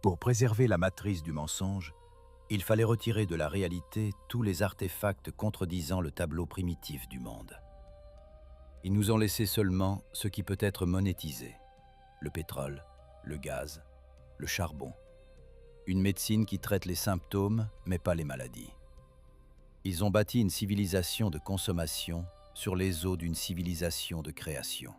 Pour préserver la matrice du mensonge, il fallait retirer de la réalité tous les artefacts contredisant le tableau primitif du monde. Ils nous ont laissé seulement ce qui peut être monétisé: le pétrole, le gaz, le charbon. Une médecine qui traite les symptômes, mais pas les maladies. Ils ont bâti une civilisation de consommation sur les os d'une civilisation de création.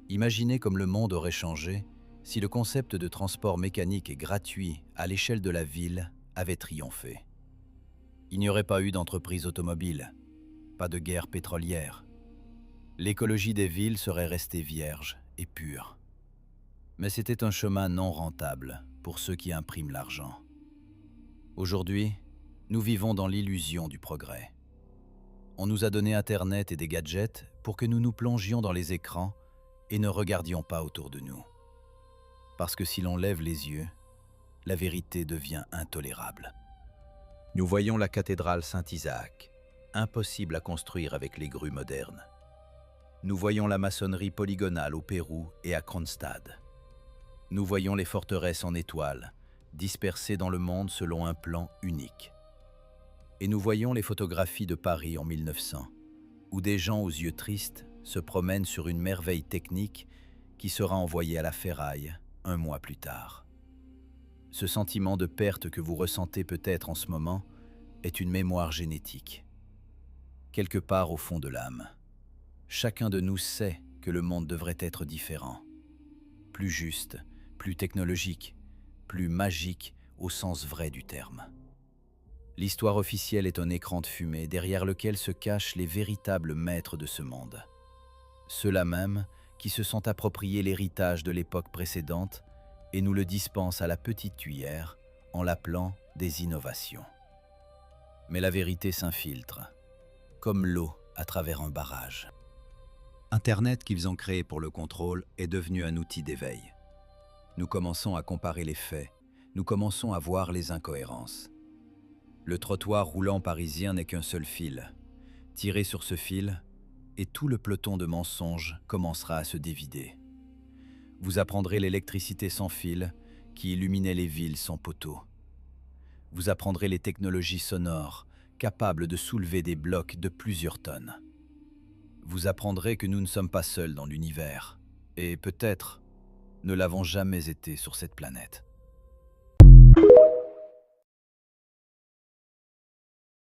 Imaginez comme le monde aurait changé si le concept de transport mécanique et gratuit à l'échelle de la ville avait triomphé. Il n'y aurait pas eu d'entreprise automobile, pas de guerre pétrolière. L'écologie des villes serait restée vierge et pure. Mais c'était un chemin non rentable pour ceux qui impriment l'argent. Aujourd'hui, nous vivons dans l'illusion du progrès. On nous a donné Internet et des gadgets pour que nous nous plongions dans les écrans et ne regardions pas autour de nous. Parce que si l'on lève les yeux, la vérité devient intolérable. Nous voyons la cathédrale Saint-Isaac, impossible à construire avec les grues modernes. Nous voyons la maçonnerie polygonale au Pérou et à Kronstadt. Nous voyons les forteresses en étoiles, dispersées dans le monde selon un plan unique. Et nous voyons les photographies de Paris en 1900, où des gens aux yeux tristes se promènent sur une merveille technique qui sera envoyée à la ferraille un mois plus tard. Ce sentiment de perte que vous ressentez peut-être en ce moment est une mémoire génétique. Quelque part au fond de l'âme, chacun de nous sait que le monde devrait être différent, plus juste, plus technologique, plus magique au sens vrai du terme. L'histoire officielle est un écran de fumée derrière lequel se cachent les véritables maîtres de ce monde. Ceux-là même qui se sont appropriés l'héritage de l'époque précédente et nous le dispensent à la petite cuillère en l'appelant des innovations. Mais la vérité s'infiltre, comme l'eau à travers un barrage. Internet qu'ils ont créé pour le contrôle est devenu un outil d'éveil. Nous commençons à comparer les faits, nous commençons à voir les incohérences. Le trottoir roulant parisien n'est qu'un seul fil. Tirez sur ce fil, et tout le peloton de mensonges commencera à se dévider. Vous apprendrez l'électricité sans fil qui illuminait les villes sans poteaux. Vous apprendrez les technologies sonores capables de soulever des blocs de plusieurs tonnes. Vous apprendrez que nous ne sommes pas seuls dans l'univers, et peut-être ne l'avons jamais été sur cette planète.